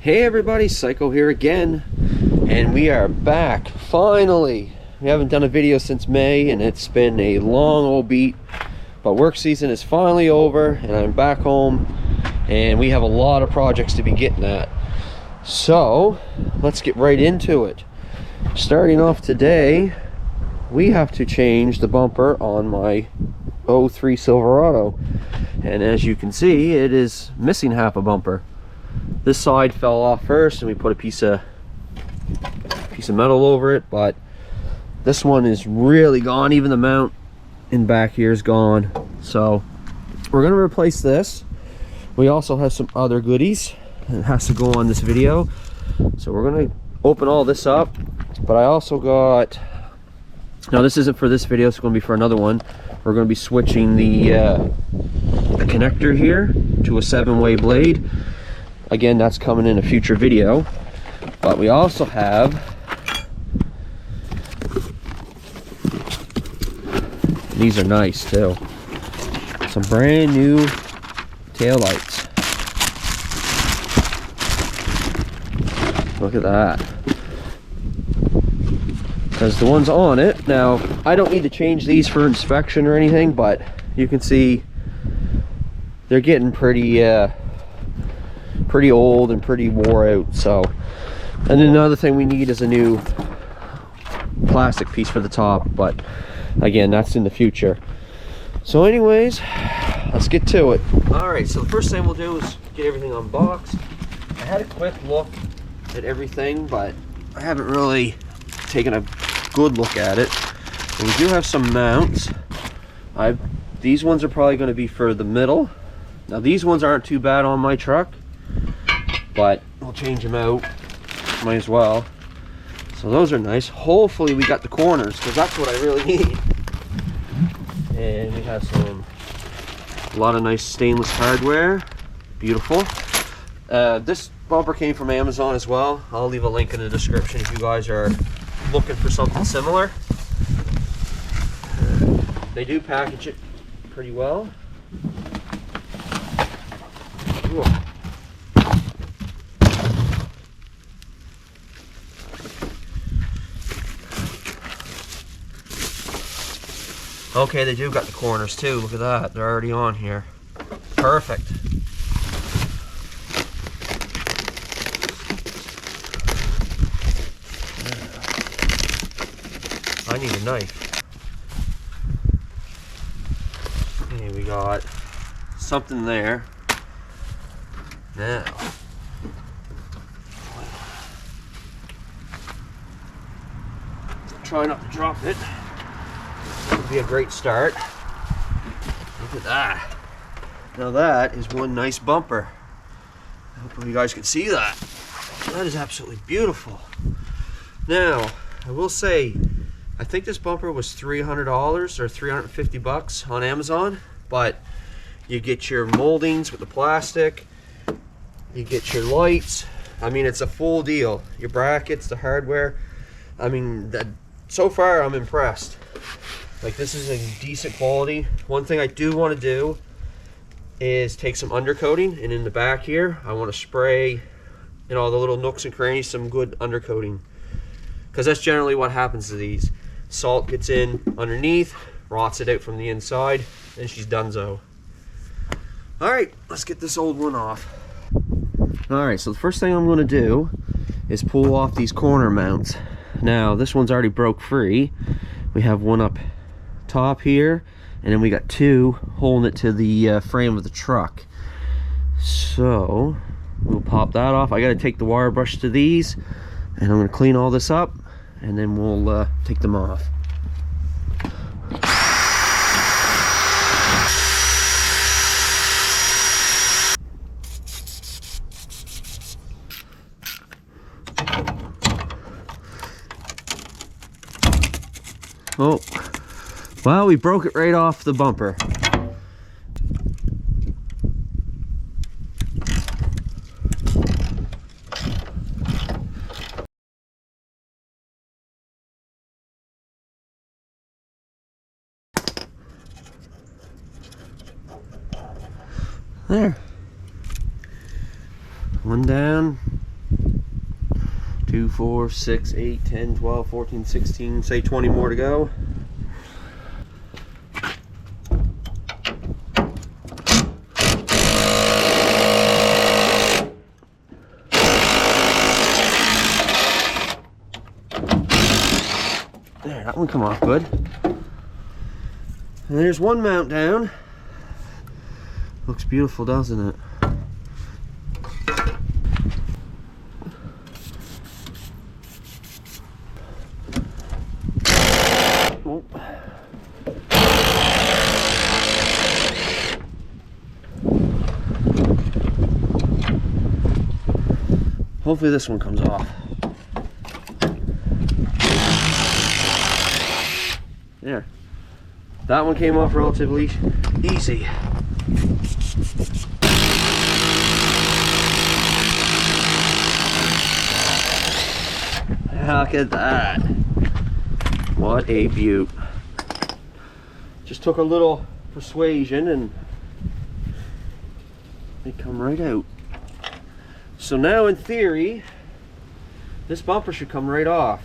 Hey everybody, Psycho here again, and we are back, finally. We haven't done a video since May, and it's been a long old beat, but work season is finally over, and I'm back home, and we have a lot of projects to be getting at. So, let's get right into it. Starting off today, we have to change the bumper on my 03 Silverado, and as you can see, it is missing half a bumper. This side fell off first and we put a piece of metal over it, but this one is really gone. Even the mount in back here is gone, so we're going to replace this. We also have some other goodies that has to go on this video, so we're going to open all this up. But I also got, now this isn't for this video, it's going to be for another one. We're going to be switching the connector here to a 7-way blade. Again, that's coming in a future video. But we also have these, are nice too, some brand new tail lights. Look at that. Because the ones on it, now I don't need to change these for inspection or anything, but you can see they're getting pretty old and pretty wore out. So, and then another thing we need is a new plastic piece for the top, but again, that's in the future. So anyways, let's get to it. All right, so the first thing we'll do is get everything unboxed. I had a quick look at everything, but I haven't really taken a good look at it. And we do have some mounts. These ones are probably going to be for the middle. Now these ones aren't too bad on my truck, but we'll change them out, might as well. So those are nice. Hopefully we got the corners, because that's what I really need. And we have a lot of nice stainless hardware. Beautiful. This bumper came from Amazon as well. I'll leave a link in the description if you guys are looking for something similar. They do package it pretty well. Ooh. Okay, they do got the corners too. Look at that. They're already on here. Perfect. I need a knife. Okay, we got something there. Now, try not to drop it. That would be a great start. Look at that. Now that is one nice bumper. Hopefully you guys can see that. That is absolutely beautiful. Now, I will say, I think this bumper was $300 or 350 bucks on Amazon, but you get your moldings with the plastic, you get your lights. I mean, it's a full deal. Your brackets, the hardware. I mean, so far I'm impressed. Like, this is a decent quality. One thing I do want to do is take some undercoating, and in the back here I want to spray in all the little nooks and crannies some good undercoating, because that's generally what happens to these. Salt gets in underneath, rots it out from the inside, and she's donezo. Alright, let's get this old one off. Alright, so the first thing I'm going to do is pull off these corner mounts. Now, this one's already broke free. We have one up top here, and then we got two holding it to the frame of the truck. So, we'll pop that off. I got to take the wire brush to these, and I'm going to clean all this up, and then we'll take them off. Oh, well, we broke it right off the bumper. There. One down, 2, 4, 6, 8, 10, 12, 14, 16, say 20 more to go. There, that one come off good. And there's one mount down. Looks beautiful, doesn't it? Oh. Hopefully this one comes off. There. That one came off relatively easy. Look at that. What a beaut. Just took a little persuasion and they come right out. So now in theory, this bumper should come right off.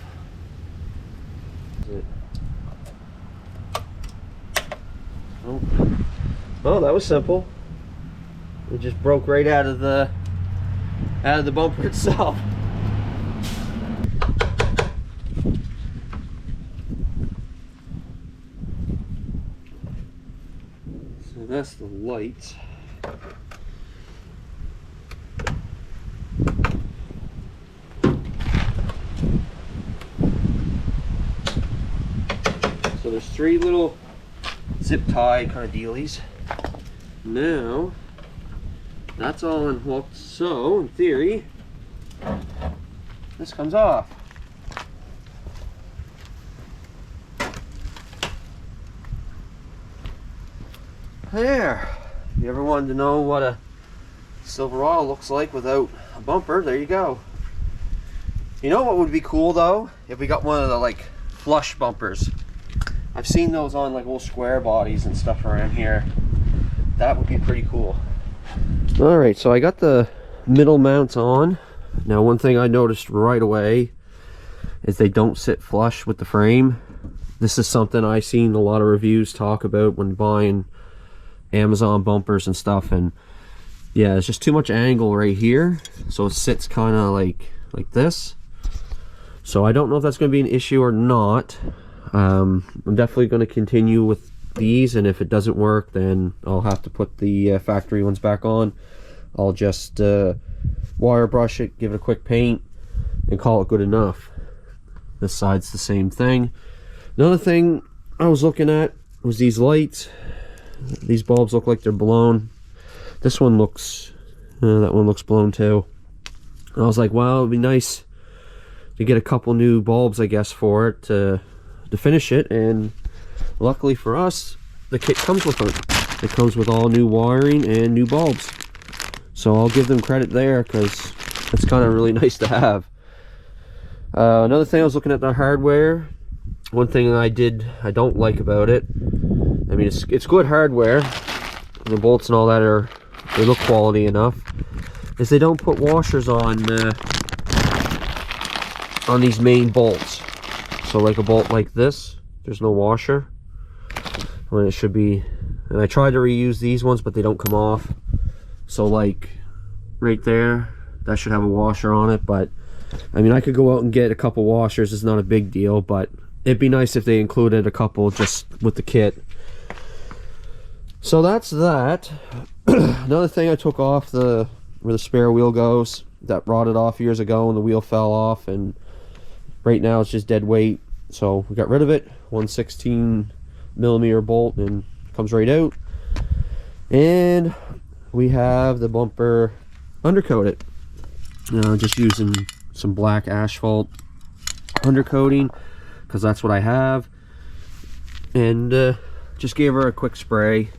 Oh, that was simple. It just broke right out of the bumper itself. So that's the lights. So there's 3 little zip tie kind of dealies. Now that's all unhooked, so in theory this comes off. There. If you ever wanted to know what a Silverado looks like without a bumper, there you go. You know what would be cool though? If we got one of the like flush bumpers. I've seen those on like old square bodies and stuff around here. That would be pretty cool. Alright, so I got the middle mounts on. Now one thing I noticed right away is they don't sit flush with the frame. This is something I've seen a lot of reviews talk about when buying Amazon bumpers and stuff, and yeah, it's just too much angle right here, so it sits kind of like this. So I don't know if that's going to be an issue or not. I'm definitely going to continue with these, and if it doesn't work, then I'll have to put the factory ones back on. I'll just wire brush it, give it a quick paint, and call it good enough. This side's the same thing. Another thing I was looking at was these lights. These bulbs look like they're blown. This one looks, that one looks blown too. And I was like, well, it'd be nice to get a couple new bulbs, I guess, for it to finish it. And luckily for us, the kit comes with it. It comes with all new wiring and new bulbs. So I'll give them credit there, because it's kind of really nice to have. Another thing, I was looking at the hardware. One thing I don't like about it, I mean, it's good hardware. The bolts and all that they look quality enough. Is they don't put washers on these main bolts. So like a bolt like this, there's no washer. When it should be. And I tried to reuse these ones, but they don't come off. So like right there, that should have a washer on it. But I mean, I could go out and get a couple washers. It's not a big deal, but it'd be nice if they included a couple just with the kit. So that's that. Another thing, I took off where the spare wheel goes. That rotted off years ago and the wheel fell off, and right now it's just dead weight. So we got rid of it. 1/16mm bolt, and comes right out. And we have the bumper undercoated. Just using some black asphalt undercoating, because that's what I have. And just gave her a quick spray.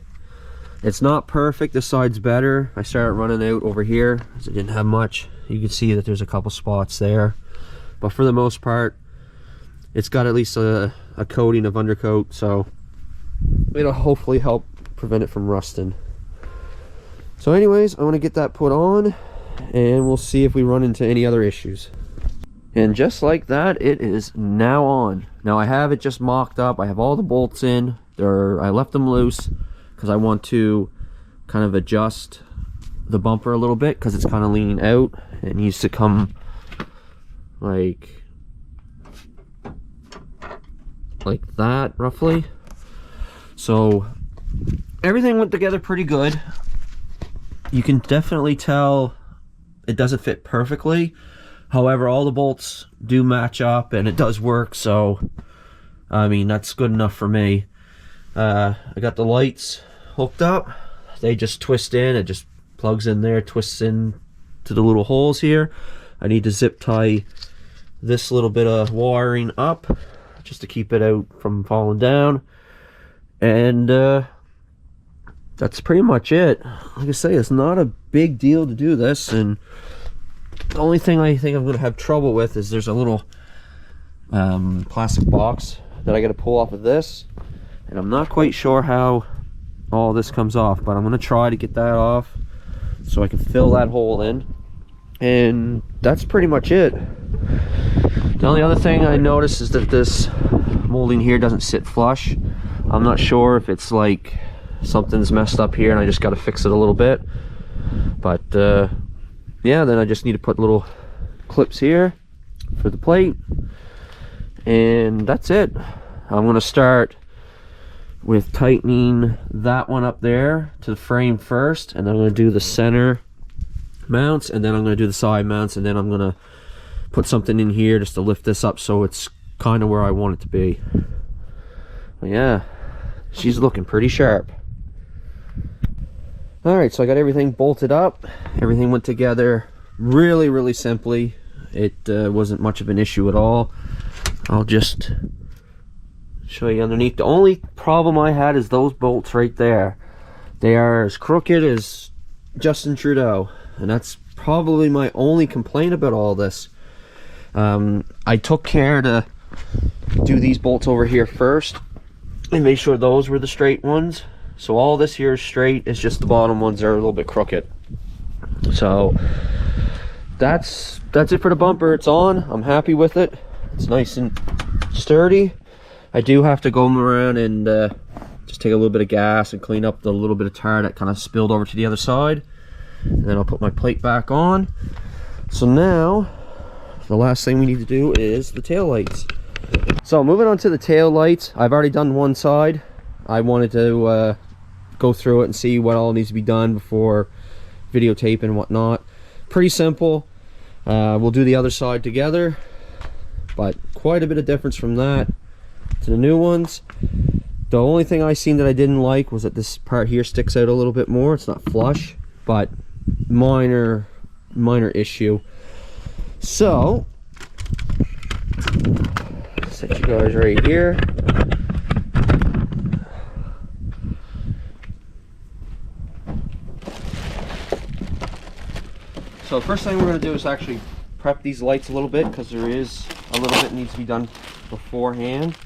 It's not perfect. This side's better. I started running out over here because I didn't have much. You can see that there's a couple spots there, but for the most part, it's got at least a coating of undercoat, so it'll hopefully help prevent it from rusting. So anyways, I want to get that put on, and we'll see if we run into any other issues. And just like that, it is now on. Now I have it just mocked up. I have all the bolts in. I left them loose because I want to kind of adjust the bumper a little bit because it's kind of leaning out. It needs to come like that roughly. So everything went together pretty good. You can definitely tell it doesn't fit perfectly. However, all the bolts do match up and it does work, so I mean that's good enough for me. I got the lights hooked up. They just twist in. It just plugs in there, twists in to the little holes here. I need to zip tie this little bit of wiring up just to keep it out from falling down. And that's pretty much it. Like I say, it's not a big deal to do this, and the only thing I think I'm going to have trouble with is there's a little plastic box that I got to pull off of this, and I'm not quite sure how all this comes off, but I'm going to try to get that off so I can fill that hole in, and that's pretty much it. The only other thing I noticed is that this molding here doesn't sit flush. I'm not sure if it's like something's messed up here and I just got to fix it a little bit, but yeah, then I just need to put little clips here for the plate, and that's it. I'm going to start with tightening that one up there to the frame first, and then I'm going to do the center mounts, and then I'm going to do the side mounts, and then I'm going to put something in here just to lift this up so it's kind of where I want it to be. But yeah, she's looking pretty sharp. Alright, so I got everything bolted up. Everything went together really simply. It wasn't much of an issue at all. I'll just show you underneath. The only problem I had is those bolts right there. They are as crooked as Justin Trudeau, and that's probably my only complaint about all this. I took care to do these bolts over here first and make sure those were the straight ones. So all this here is straight, it's just the bottom ones are a little bit crooked. So that's it for the bumper. It's on. I'm happy with it. It's nice and sturdy. I do have to go around and just take a little bit of gas and clean up the little bit of tar that kind of spilled over to the other side, and then I'll put my plate back on. So now the last thing we need to do is the tail lights. So moving on to the tail lights, I've already done one side. I wanted to go through it and see what all needs to be done before videotape and whatnot. Pretty simple. We'll do the other side together, but quite a bit of difference from that to the new ones. The only thing I seen that I didn't like was that this part here sticks out a little bit more. It's not flush, but minor issue. So set you guys right here. So first thing we're going to do is actually prep these lights a little bit, because there is a little bit needs to be done beforehand.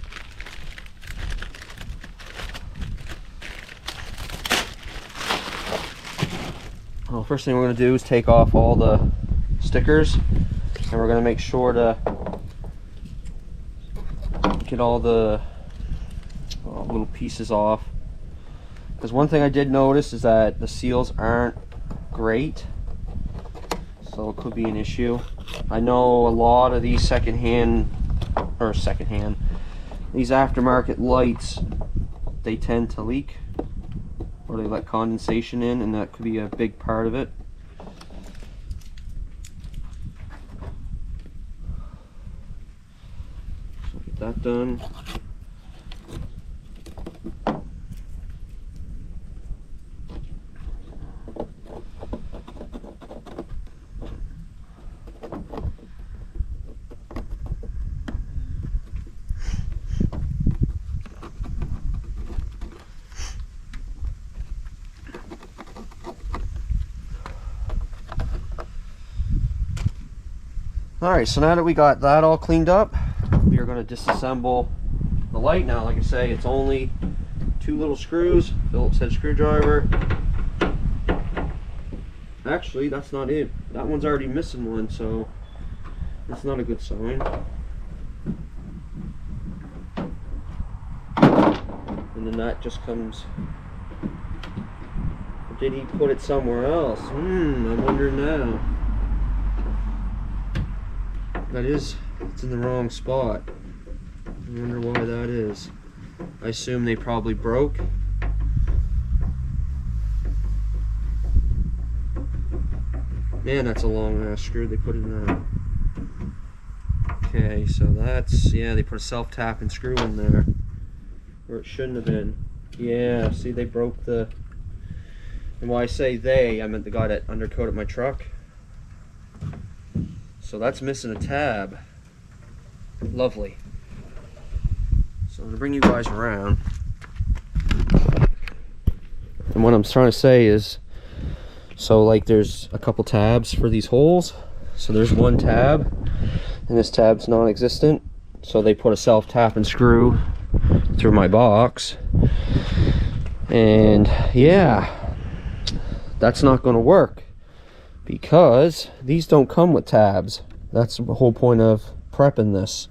Well, first thing we're going to do is take off all the stickers, and we're going to make sure to get all the little pieces off, because one thing I did notice is that the seals aren't great, so it could be an issue. I know a lot of these these aftermarket lights, they tend to leak, or they let condensation in, and that could be a big part of it. So get that done. Alright, so now that we got that all cleaned up, we are going to disassemble the light. Now, like I say, it's only 2 little screws, Phillips head screwdriver. Actually, that's not it. That one's already missing one, so That's not a good sign. And the nut just comes. Or did he put it somewhere else? I'm wondering now. It's in the wrong spot. I wonder why that is. I assume they probably broke. Man, that's a long ass screw they put in there. Okay, so that's, yeah, they put a self-tapping screw in there where it shouldn't have been. Yeah, see, they broke the, and when I say they, I meant the guy that undercoated my truck. So that's missing a tab. Lovely. So I'm gonna bring you guys around. And what I'm trying to say is, so like there's a couple tabs for these holes. So there's one tab, and this tab's non-existent. So they put a self-tapping screw through my box. And yeah, that's not gonna work because these don't come with tabs. That's the whole point of prepping this.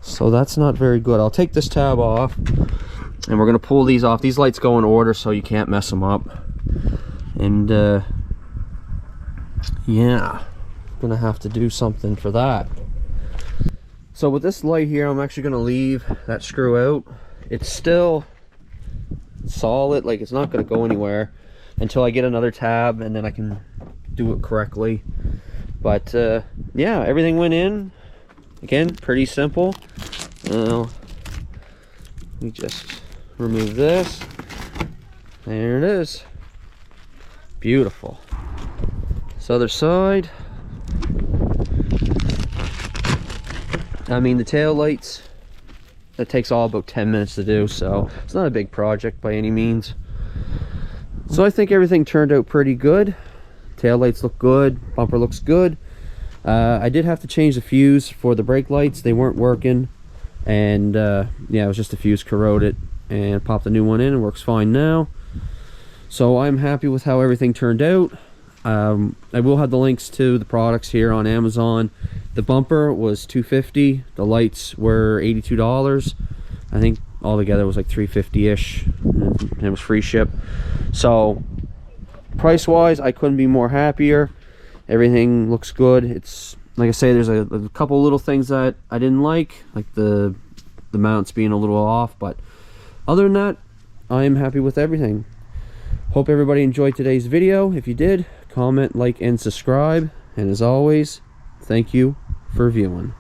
So that's not very good. I'll take this tab off and we're gonna pull these off. These lights go in order so you can't mess them up. And yeah, gonna have to do something for that. So with this light here, I'm actually gonna leave that screw out. It's still solid, like it's not gonna go anywhere until I get another tab and then I can do it correctly. But yeah, everything went in. Again, pretty simple. Now, we just remove this. There it is. Beautiful. This other side. I mean, the tail lights, that takes all about 10 minutes to do, so it's not a big project by any means. So I think everything turned out pretty good. Tail lights look good, bumper looks good. I did have to change the fuse for the brake lights. They weren't working, and yeah, it was just a fuse corroded, and popped a new one in. It works fine now. So I'm happy with how everything turned out. I will have the links to the products here on Amazon. The bumper was $250. The lights were $82. I think altogether it was like $350-ish. And it was free ship. So price wise, I couldn't be more happier. Everything looks good. It's like I say, there's a couple little things that I didn't like the mounts being a little off, but other than that, I am happy with everything. Hope everybody enjoyed today's video. If you did, comment, like, and subscribe. And as always, thank you for viewing.